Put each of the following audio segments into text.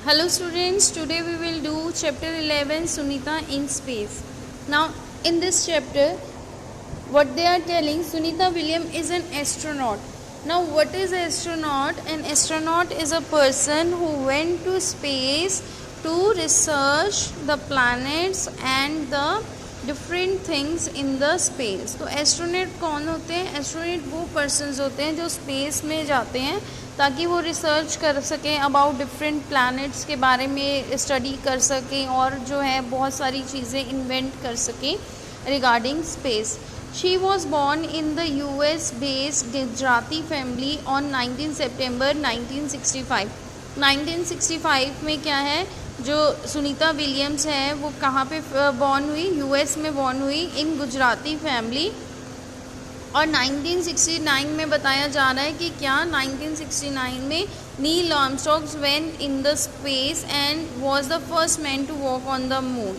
Hello students, today we will do chapter 11 Sunita in space. Now in this chapter what they are telling, Sunita Williams is an astronaut. Now what is an astronaut? An astronaut is a person who went to space to research the planets and the different things in the space. तो astronaut कौन होते हैं? Astronaut वो persons होते हैं जो space में जाते हैं ताकि वो रिसर्च कर सकें अबाउट डिफरेंट प्लैनेट्स के बारे में स्टडी कर सकें और जो है बहुत सारी चीज़ें इन्वेंट कर सकें regarding space. She was born in the US based Gujarati family on 19 सितंबर 1965. 1965 में क्या है, जो सुनीता विलियम्स है वो कहाँ पे बॉर्न हुई? US में बॉर्न हुई इन गुजराती फैमिली. और 1969 में बताया जा रहा है कि क्या 1969 में Neil Armstrong went in the space and was the first man to walk on the moon.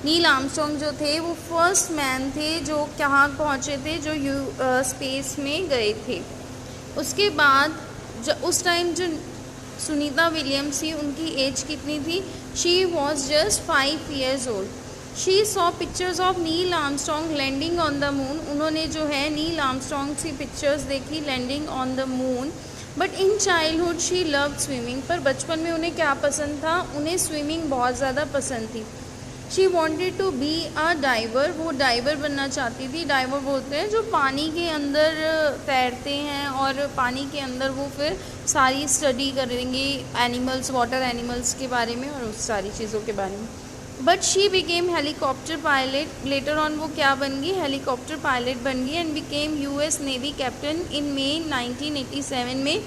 Neil Armstrong जो थे वो फर्स्ट मैन थे जो कहाँ पहुँचे थे, जो स्पेस में गए थे. उसके बाद उस टाइम जो सुनीता विलियम्स थी उनकी एज कितनी थी? She was just 5 years old. She saw pictures of Neil Armstrong landing on the moon. उन्होंने जो है नील आर्मस्ट्रॉन्ग की पिक्चर्स देखी landing on the moon. But in childhood she loved swimming. पर बचपन में उन्हें क्या पसंद था? उन्हें स्विमिंग बहुत ज़्यादा पसंद थी. She wanted to be a diver. वो डाइवर बनना चाहती थी. डाइवर बोलते हैं जो पानी के अंदर तैरते हैं और पानी के अंदर वो फिर सारी स्टडी करेंगे एनिमल्स, वाटर एनिमल्स के बारे में और उस सारी चीज़ों के बारे में. But she became helicopter pilot. Later on वो क्या बन गई? हेलीकॉप्टर पायलट बन गई and became US navy captain in May 1987 में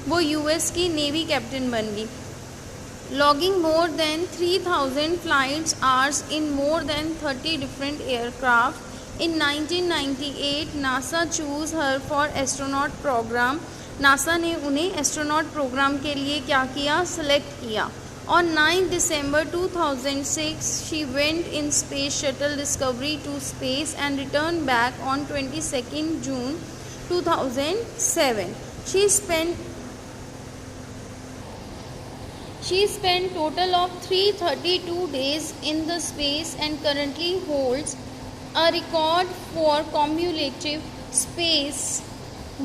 वो US की नेवी कैप्टन बन गई. Logging more than 3,000 flight hours in more than 30 different aircraft. In 1998, NASA chose her for astronaut program. NASA ने उन्हें एस्ट्रोनॉट प्रोग्राम के लिए क्या किया? सेलेक्ट किया. On 9 December 2006, she went in Space Shuttle Discovery to space and returned back on 22nd June 2007. She spent total of 332 days in the space and currently holds a record for cumulative space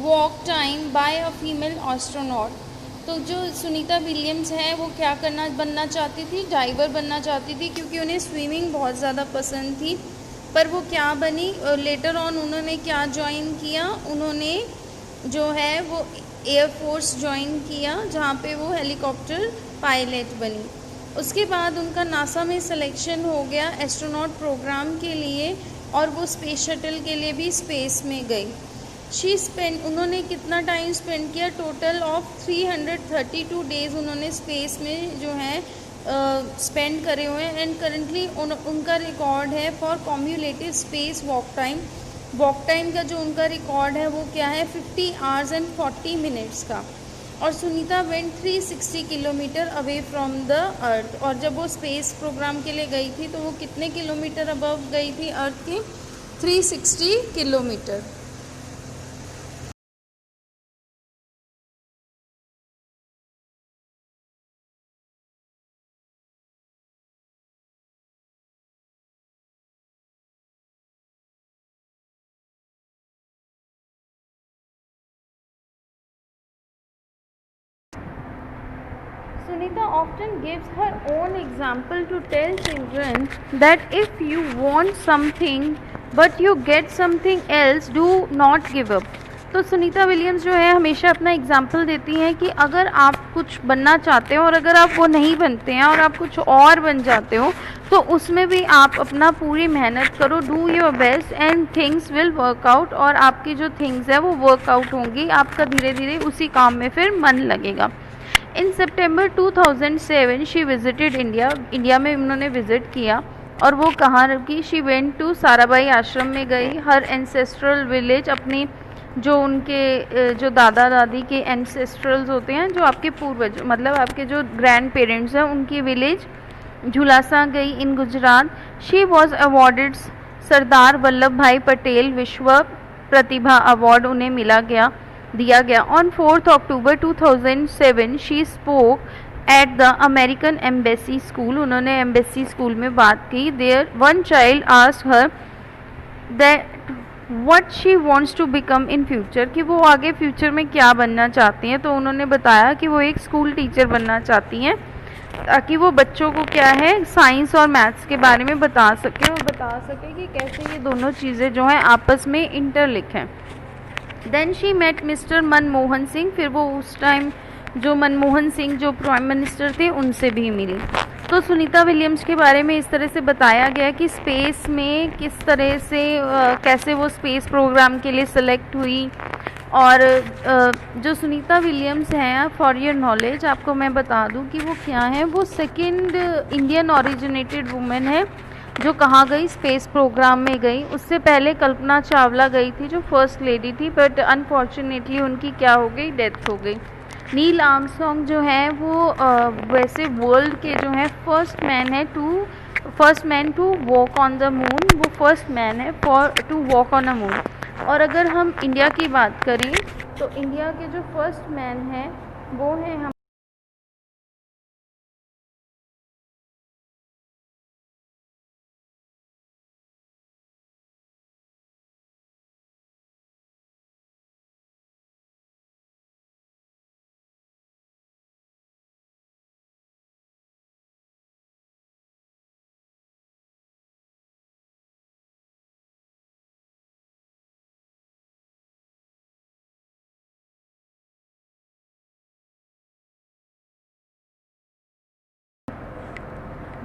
walk time by a female astronaut. तो जो Sunita Williams है वो क्या बनना चाहती थी? Driver बनना चाहती थी क्योंकि उन्हें स्विमिंग बहुत ज़्यादा पसंद थी. पर वो क्या बनी? लेटर ऑन उन्होंने क्या ज्वाइन किया? उन्होंने जो है वो एयरफोर्स ज्वाइन किया जहाँ पे वो हेलीकॉप्टर पायलट बनी. उसके बाद उनका नासा में सिलेक्शन हो गया एस्ट्रोनॉट प्रोग्राम के लिए और वो स्पेस शटल के लिए भी स्पेस में गई. उन्होंने कितना टाइम स्पेंड किया? टोटल ऑफ 332 डेज उन्होंने स्पेस में जो है स्पेंड करे हुए हैं. एंड करेंटली उनका रिकॉर्ड है for cumulative space walk time. Walk time का जो उनका रिकॉर्ड है वो क्या है? 50 hours and 40 minutes का. और Sunita went 360 kilometre away from the earth. और जब वो स्पेस प्रोग्राम के लिए गई थी तो वो कितने किलोमीटर अबव गई थी अर्थ के? 360 kilometre. Sunita often gives her own example to tell children that if you want something but you get something else, do not give up. तो सुनीता विलियम्स जो है हमेशा अपना एग्जाम्पल देती हैं कि अगर आप कुछ बनना चाहते हो और अगर आप वो नहीं बनते हैं और आप कुछ और बन जाते हो तो उसमें भी आप अपना पूरी मेहनत करो. Do your best and things will work out. और आपकी जो थिंग्स है वो वर्कआउट होंगी. आपका धीरे धीरे उसी काम में फिर मन लगेगा. इन सितंबर 2007 शी विजिटेड इंडिया. इंडिया में उन्होंने विज़िट किया और वो कहाँ रुकी? शी वेंट टू साराभाई आश्रम में गई. हर एंसेस्ट्रल विलेज, अपनी जो उनके जो दादा दादी के एंसेस्ट्रल्स होते हैं, जो आपके पूर्वज मतलब आपके जो ग्रैंड पेरेंट्स हैं, उनकी विलेज झुलासा गई in Gujarat. She was awarded Sardar Vallabh Bhai Patel Vishwa Pratibha award उन्हें दिया गया. On 4 October 2007 she spoke at the American embassy school, उन्होंने एम्बेसी स्कूल में बात की. There one child asked her that what she wants to become in future, कि वो आगे फ्यूचर में क्या बनना चाहती हैं. तो उन्होंने बताया कि वो एक स्कूल टीचर बनना चाहती हैं ताकि वो बच्चों को क्या है साइंस और मैथ्स के बारे में बता सके और बता सके कि कैसे ये दोनों चीज़ें जो हैं आपस में इंटरलिंक हैं. Then she met Mister Manmohan Singh, फिर वो उस टाइम जो मनमोहन सिंह जो प्राइम मिनिस्टर थे उनसे भी मिली. तो सुनीता विलियम्स के बारे में इस तरह से बताया गया कि स्पेस में किस तरह से कैसे वो स्पेस प्रोग्राम के लिए सिलेक्ट हुई. और जो सुनीता विलियम्स हैं, फॉर योर नॉलेज आपको मैं बता दूं कि वो क्या है. वो सेकंड इंडियन ओरिजिनेटेड वुमेन है जो कहाँ गई, स्पेस प्रोग्राम में गई. उससे पहले कल्पना चावला गई थी जो फर्स्ट लेडी थी, बट अनफॉर्चुनेटली उनकी क्या हो गई, डेथ हो गई. नील आर्मस्ट्रॉन्ग जो है वो वैसे वर्ल्ड के जो है first man to walk on the moon, वो फर्स्ट मैन है for to walk on a moon. और अगर हम इंडिया की बात करें तो इंडिया के जो फर्स्ट मैन हैं वो हैं हम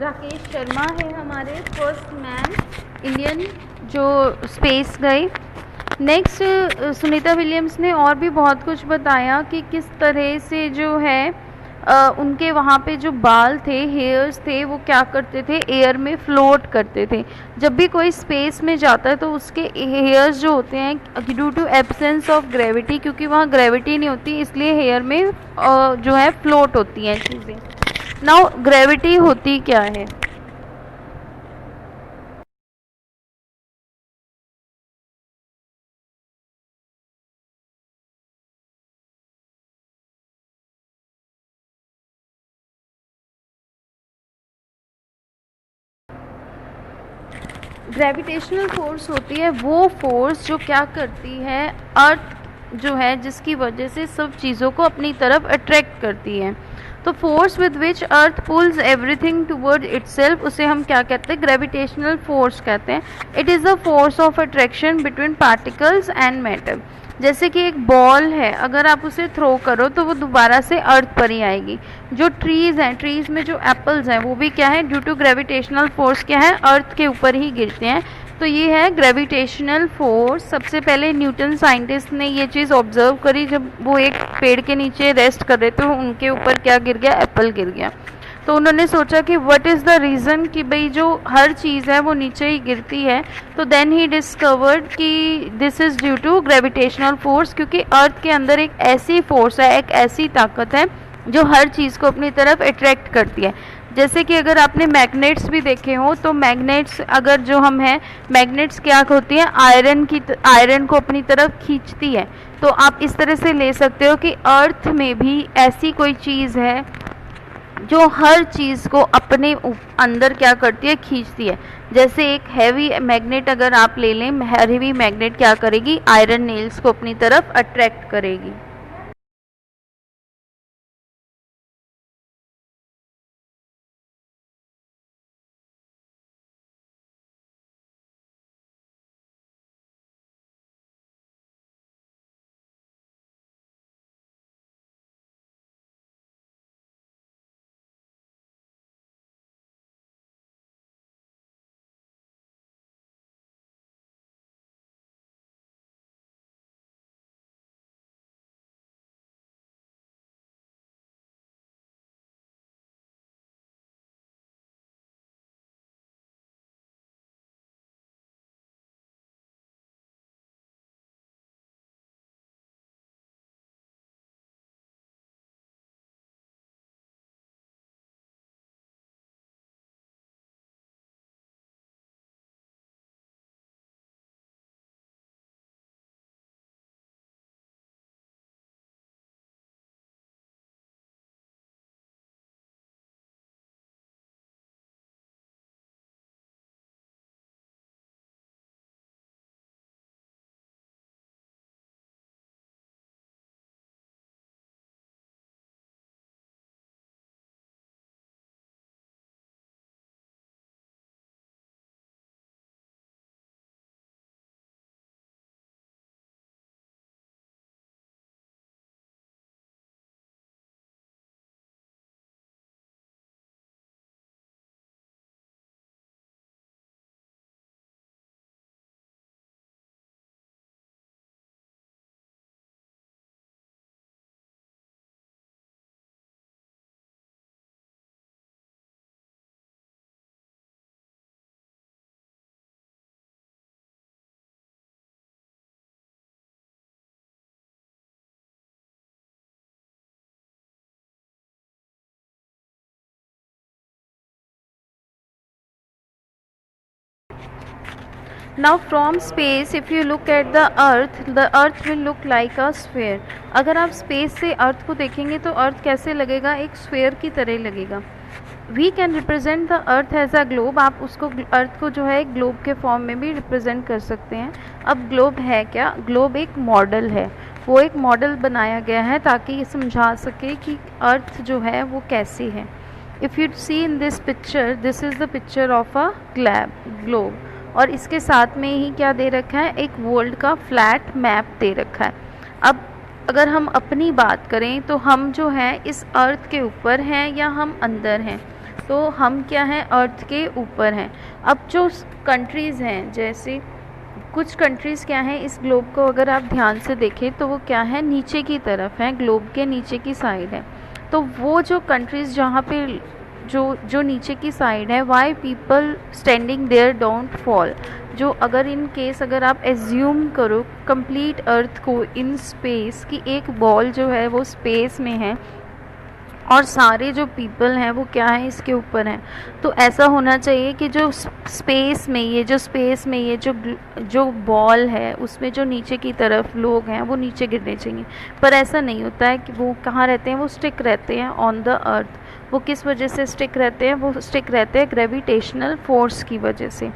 राकेश शर्मा है हमारे फर्स्ट मैन इंडियन जो स्पेस गए. नेक्स्ट सुनीता विलियम्स ने और भी बहुत कुछ बताया कि किस तरह से जो है उनके वहाँ पे जो बाल थे, हेयर्स थे, वो क्या करते थे, एयर में फ्लोट करते थे. जब भी कोई स्पेस में जाता है तो उसके हेयर्स जो होते हैं due to absence of gravity, क्योंकि वहाँ ग्रेविटी नहीं होती इसलिए हेयर में जो है फ्लोट होती हैं चीज़ें. नाउ ग्रेविटी होती क्या है. ग्रेविटेशनल फोर्स होती है वो फोर्स जो क्या करती है, अर्थ जो है जिसकी वजह से सब चीज़ों को अपनी तरफ अट्रैक्ट करती है. तो force with which earth pulls everything toward itself, उसे हम क्या कहते हैं, ग्रेविटेशनल फोर्स कहते हैं. It is the force of attraction between particles and matter. जैसे कि एक बॉल है, अगर आप उसे थ्रो करो तो वो दोबारा से अर्थ पर ही आएगी. जो ट्रीज़ हैं, ट्रीज़ में जो एप्पल्स हैं वो भी क्या है, ड्यू टू ग्रेविटेशनल फोर्स क्या है, अर्थ के ऊपर ही गिरते हैं. तो ये है ग्रेविटेशनल फोर्स. सबसे पहले न्यूटन साइंटिस्ट ने ये चीज़ ऑब्जर्व करी जब वो एक पेड़ के नीचे रेस्ट कर रहे थे, उनके ऊपर क्या गिर गया, एप्पल गिर गया. तो उन्होंने सोचा कि व्हाट इज़ द रीज़न कि भाई जो हर चीज़ है वो नीचे ही गिरती है. तो देन ही डिस्कवर्ड कि this is due to gravitational force, क्योंकि अर्थ के अंदर एक ऐसी फोर्स है, एक ऐसी ताकत है जो हर चीज़ को अपनी तरफ अट्रैक्ट करती है. जैसे कि अगर आपने मैग्नेट्स भी देखे हो तो मैग्नेट्स अगर जो हम हैं, मैग्नेट्स क्या होती हैं, आयरन को अपनी तरफ खींचती है. तो आप इस तरह से ले सकते हो कि अर्थ में भी ऐसी कोई चीज़ है जो हर चीज़ को अपने अंदर क्या करती है, खींचती है. जैसे एक हैवी मैग्नेट अगर आप ले लें, हैवी मैग्नेट क्या करेगी, आयरन नेल्स को अपनी तरफ अट्रैक्ट करेगी. Now from space if you look at the earth will look like a sphere. अगर आप स्पेस से अर्थ को देखेंगे तो अर्थ कैसे लगेगा, एक स्फेयर की तरह लगेगा. We can represent the earth as a globe. आप उसको अर्थ को जो है एक ग्लोब के फॉर्म में भी रिप्रेजेंट कर सकते हैं. अब ग्लोब है क्या, ग्लोब एक मॉडल है, वो एक मॉडल बनाया गया है ताकि ये समझा सके कि अर्थ जो है वो कैसी है. If you see in this picture, this is the picture of a globe, और इसके साथ में ही क्या दे रखा है, एक वर्ल्ड का फ्लैट मैप दे रखा है. अब अगर हम अपनी बात करें तो हम जो है इस अर्थ के ऊपर हैं या हम अंदर हैं, तो हम क्या हैं, अर्थ के ऊपर हैं. अब जो कंट्रीज़ हैं, जैसे कुछ कंट्रीज़ क्या हैं इस ग्लोब को अगर आप ध्यान से देखें तो वो क्या है, नीचे की तरफ है, ग्लोब के नीचे की साइड है. तो वो जो कंट्रीज़ जहाँ पे जो नीचे की साइड है, why people standing there don't fall. जो अगर इन केस अगर आप एज्यूम करो कंप्लीट अर्थ को इन स्पेस की, एक बॉल जो है वो स्पेस में है और सारे जो पीपल हैं वो क्या है, इसके ऊपर हैं. तो ऐसा होना चाहिए कि जो स्पेस में ये जो बॉल है उसमें जो नीचे की तरफ लोग हैं वो नीचे गिरने चाहिए. पर ऐसा नहीं होता है कि वो कहाँ रहते हैं, वो स्टिक रहते हैं ऑन द अर्थ. वो किस वजह से स्टिक रहते हैं, वो स्टिक रहते हैं ग्रेविटेशनल फोर्स की वजह से.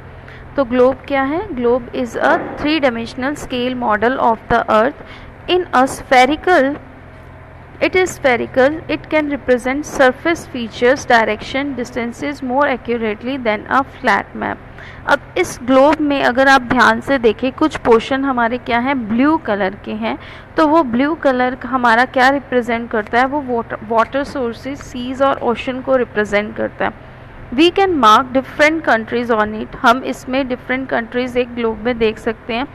तो ग्लोब क्या है, globe is a 3 dimensional scale model of the earth in a spherical. It is spherical. It can represent surface features, direction, distances more accurately than a flat map. अब इस globe में अगर आप ध्यान से देखें कुछ पोर्शन हमारे क्या हैं, ब्लू कलर के हैं. तो वो ब्लू कलर हमारा क्या रिप्रेजेंट करता है, वो वाटर सोर्सेज, सीज और ओशन को रिप्रेजेंट करता है. We can mark different countries on it. हम इसमें डिफरेंट कंट्रीज एक ग्लोब में देख सकते हैं.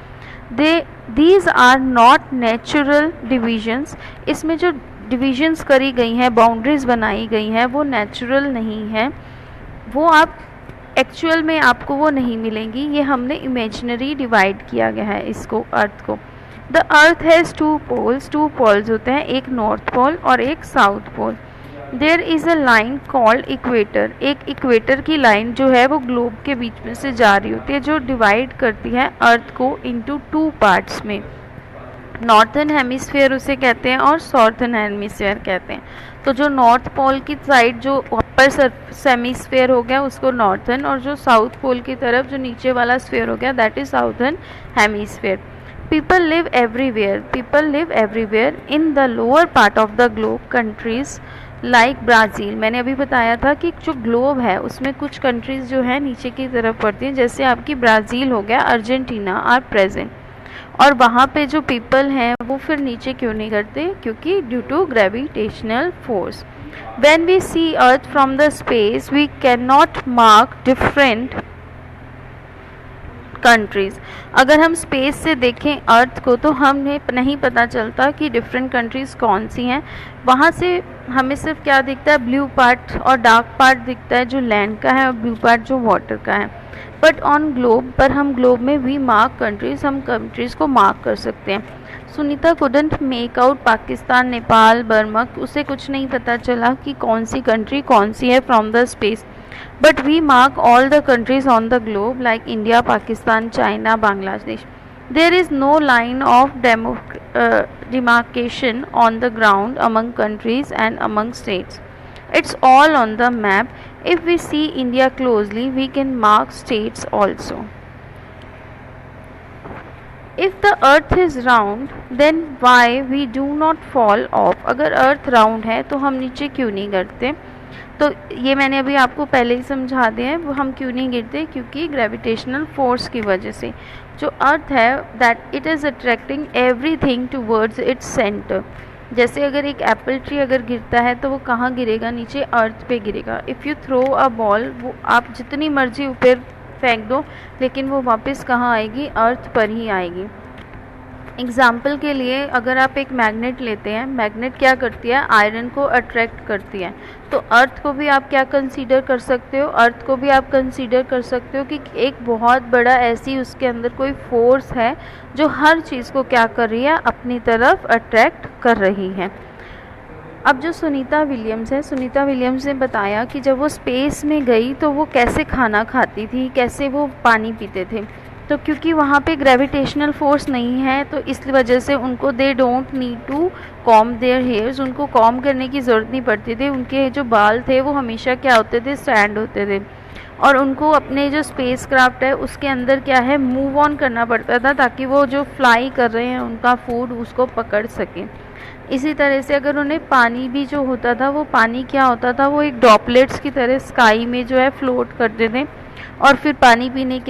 These are not natural divisions. इसमें जो डिविजन्स करी गई हैं, बाउंड्रीज बनाई गई हैं, वो नेचुरल नहीं है. वो आप एक्चुअल में आपको वो नहीं मिलेंगी. ये हमने इमेजिनरी डिवाइड किया गया है इसको, अर्थ को. The earth has 2 poles. 2 poles होते हैं, एक नॉर्थ पोल और एक south pole. There is a line called equator. एक इक्वेटर की लाइन जो है वो ग्लोब के बीच में से जा रही होती है, जो डिवाइड करती है अर्थ को इनटू 2 पार्ट्स में. नॉर्थन हेमिस्फीयर उसे कहते हैं और साउथर्न हेमिस्फीयर कहते हैं. तो जो नॉर्थ पोल की साइड जो अपर हेमिस्फीयर हो गया उसको नॉर्थन, और जो साउथ पोल की तरफ जो नीचे वाला स्फीयर हो गया that is southern hemisphere. People live everywhere in the lower part of the globe. Countries like Brazil, मैंने अभी बताया था कि जो ग्लोब है उसमें कुछ कंट्रीज़ जो है नीचे की तरफ पड़ती हैं, जैसे आपकी ब्राज़ील हो गया, अर्जेंटीना आर प्रेजेंट. और वहाँ पे जो पीपल हैं वो फिर नीचे क्यों नहीं करते, क्योंकि due to gravitational force. When we see earth from the space we can not mark different countries. अगर हम स्पेस से देखें अर्थ को तो हमें नहीं पता चलता कि डिफरेंट कंट्रीज़ कौन सी हैं. वहाँ से हमें सिर्फ क्या दिखता है, ब्लू पार्ट और डार्क पार्ट दिखता है जो लैंड का है, और ब्लू पार्ट जो वाटर का है. बट ऑन ग्लोब पर हम ग्लोब में वी मार्क कंट्रीज़, हम कंट्रीज़ को मार्क कर सकते हैं. Sunita couldn't make out Pakistan, Nepal, Burma. उसे कुछ नहीं पता चला कि कौन सी कंट्री कौन सी है from the space. But we mark all the countries on the globe like India, Pakistan, China, Bangladesh. There is no line of demarcation on the ground among countries and among states. It's all on the map. If we see India closely, we can mark states also. If the earth is round, then why we do not fall off? अगर earth round है तो हम नीचे क्यों नहीं गिरते. तो ये मैंने अभी आपको पहले ही समझा दिया है, वो हम क्यों नहीं गिरते, क्योंकि ग्रेविटेशनल फोर्स की वजह से. जो अर्थ है that it is attracting everything towards its centre. जैसे अगर एक एप्पल ट्री अगर गिरता है तो वो कहाँ गिरेगा, नीचे अर्थ पे गिरेगा. If you throw a ball, वो आप जितनी मर्जी ऊपर फेंक दो लेकिन वो वापस कहाँ आएगी, अर्थ पर ही आएगी. एग्ज़ाम्पल के लिए अगर आप एक मैग्नेट लेते हैं, मैग्नेट क्या करती है, आयरन को अट्रैक्ट करती है. तो अर्थ को भी आप क्या कंसीडर कर सकते हो, अर्थ को भी आप कंसीडर कर सकते हो कि एक बहुत बड़ा ऐसी उसके अंदर कोई फोर्स है जो हर चीज़ को क्या कर रही है, अपनी तरफ अट्रैक्ट कर रही है. अब जो सुनीता विलियम्स है, सुनीता विलियम्स ने बताया कि जब वो स्पेस में गई तो वो कैसे खाना खाती थी, कैसे वो पानी पीते थे. तो क्योंकि वहाँ पे ग्रेविटेशनल फोर्स नहीं है तो इस वजह से उनको they don't need to comb their hairs, उनको कॉम करने की ज़रूरत नहीं पड़ती थी। उनके जो बाल थे वो हमेशा क्या होते थे, स्टैंड होते थे। और उनको अपने जो स्पेस क्राफ्ट है उसके अंदर क्या है, मूव ऑन करना पड़ता था ताकि वो जो फ्लाई कर रहे हैं उनका फूड उसको पकड़ सकें। इसी तरह से अगर उन्हें पानी भी जो होता था, वो पानी क्या होता था, वो एक ड्रॉपलेट्स की तरह स्काई में जो है फ्लोट करते थे और फिर पानी पीने के